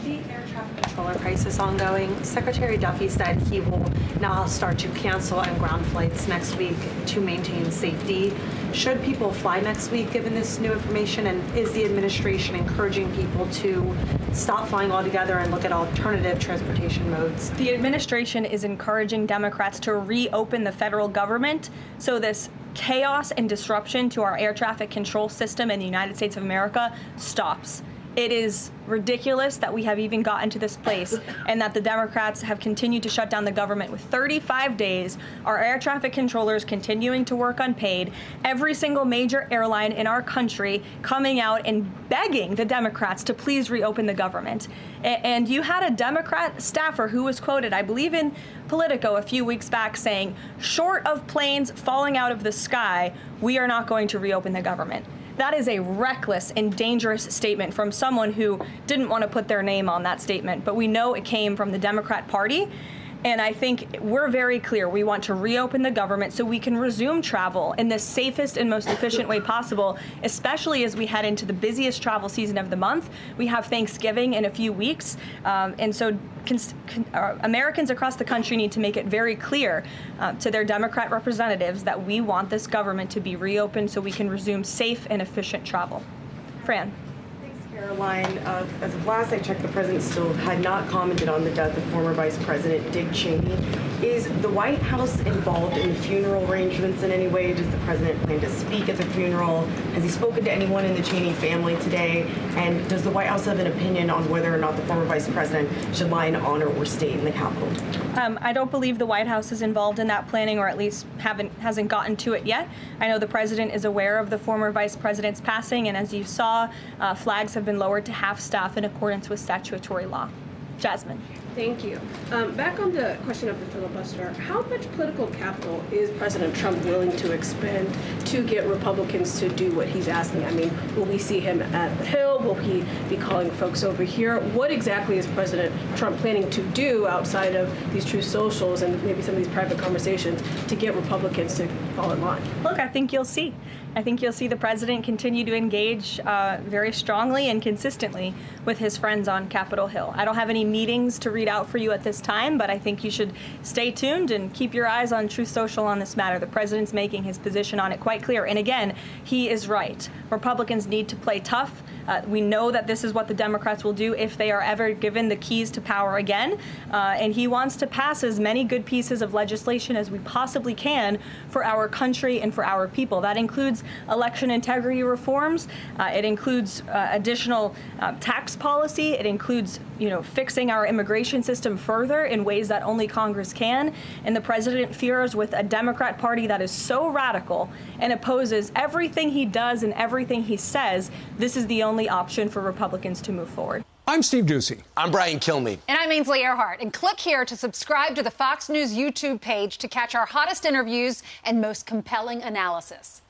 The air traffic controller crisis ongoing. Secretary Duffy said he will now start to cancel and ground flights next week to maintain safety. Should people fly next week given this new information? And is the administration encouraging people to stop flying altogether and look at alternative transportation modes? The administration is encouraging Democrats to reopen the federal government so this chaos and disruption to our air traffic control system in the United States of America stops. It is ridiculous that we have even gotten to this place and that the Democrats have continued to shut down the government with 35 days, our air traffic controllers continuing to work unpaid, every single major airline in our country coming out and begging the Democrats to please reopen the government. And you had a Democrat staffer who was quoted, I believe in Politico a few weeks back, saying, short of planes falling out of the sky, we are not going to reopen the government. That is a reckless and dangerous statement from someone who didn't want to put their name on that statement, but we know it came from the Democrat Party. And I think we're very clear. We want to reopen the government so we can resume travel in the safest and most efficient way possible, especially as we head into the busiest travel season of the month. We have Thanksgiving in a few weeks. And so Americans across the country need to make it very clear to their Democrat representatives that we want this government to be reopened so we can resume safe and efficient travel. Fran. Caroline, as of last I checked, the president still had not commented on the death of former Vice President Dick Cheney. Is the White House involved in the funeral arrangements in any way? Does the president plan to speak at the funeral? Has he spoken to anyone in the Cheney family today? And does the White House have an opinion on whether or not the former vice president should lie in honor or state in the Capitol? I don't believe the White House is involved in that planning, or at least hasn't gotten to it yet. I know the president is aware of the former vice president's passing, and as you saw, flags have been lowered to half staff in accordance with statutory law. Jasmine. Thank you. Back on the question of the filibuster, how much political capital is President Trump willing to expend to get Republicans to do what he's asking? I mean, will we see him at the Hill? Will he be calling folks over here? What exactly is President Trump planning to do outside of these true socials and maybe some of these private conversations to get Republicans to fall in line? Look, I think you'll see. I think you'll see the president continue to engage very strongly and consistently with his friends on Capitol Hill. I don't have any meetings to read out for you at this time, but I think you should stay tuned and keep your eyes on Truth Social on this matter. The president's making his position on it quite clear. And again, he is right. Republicans need to play tough. We know that this is what the Democrats will do if they are ever given the keys to power again. And he wants to pass as many good pieces of legislation as we possibly can for our country and for our people. That includes election integrity reforms. It includes additional tax policy. It includes, fixing our immigration system further in ways that only Congress can. And the president fears with a Democrat Party that is so radical and opposes everything he does and everything he says, this is the only option for Republicans to move forward. I'm Steve Doocy. I'm Brian Kilmeade. And I'm Ainsley Earhart. And click here to subscribe to the Fox News YouTube page to catch our hottest interviews and most compelling analysis.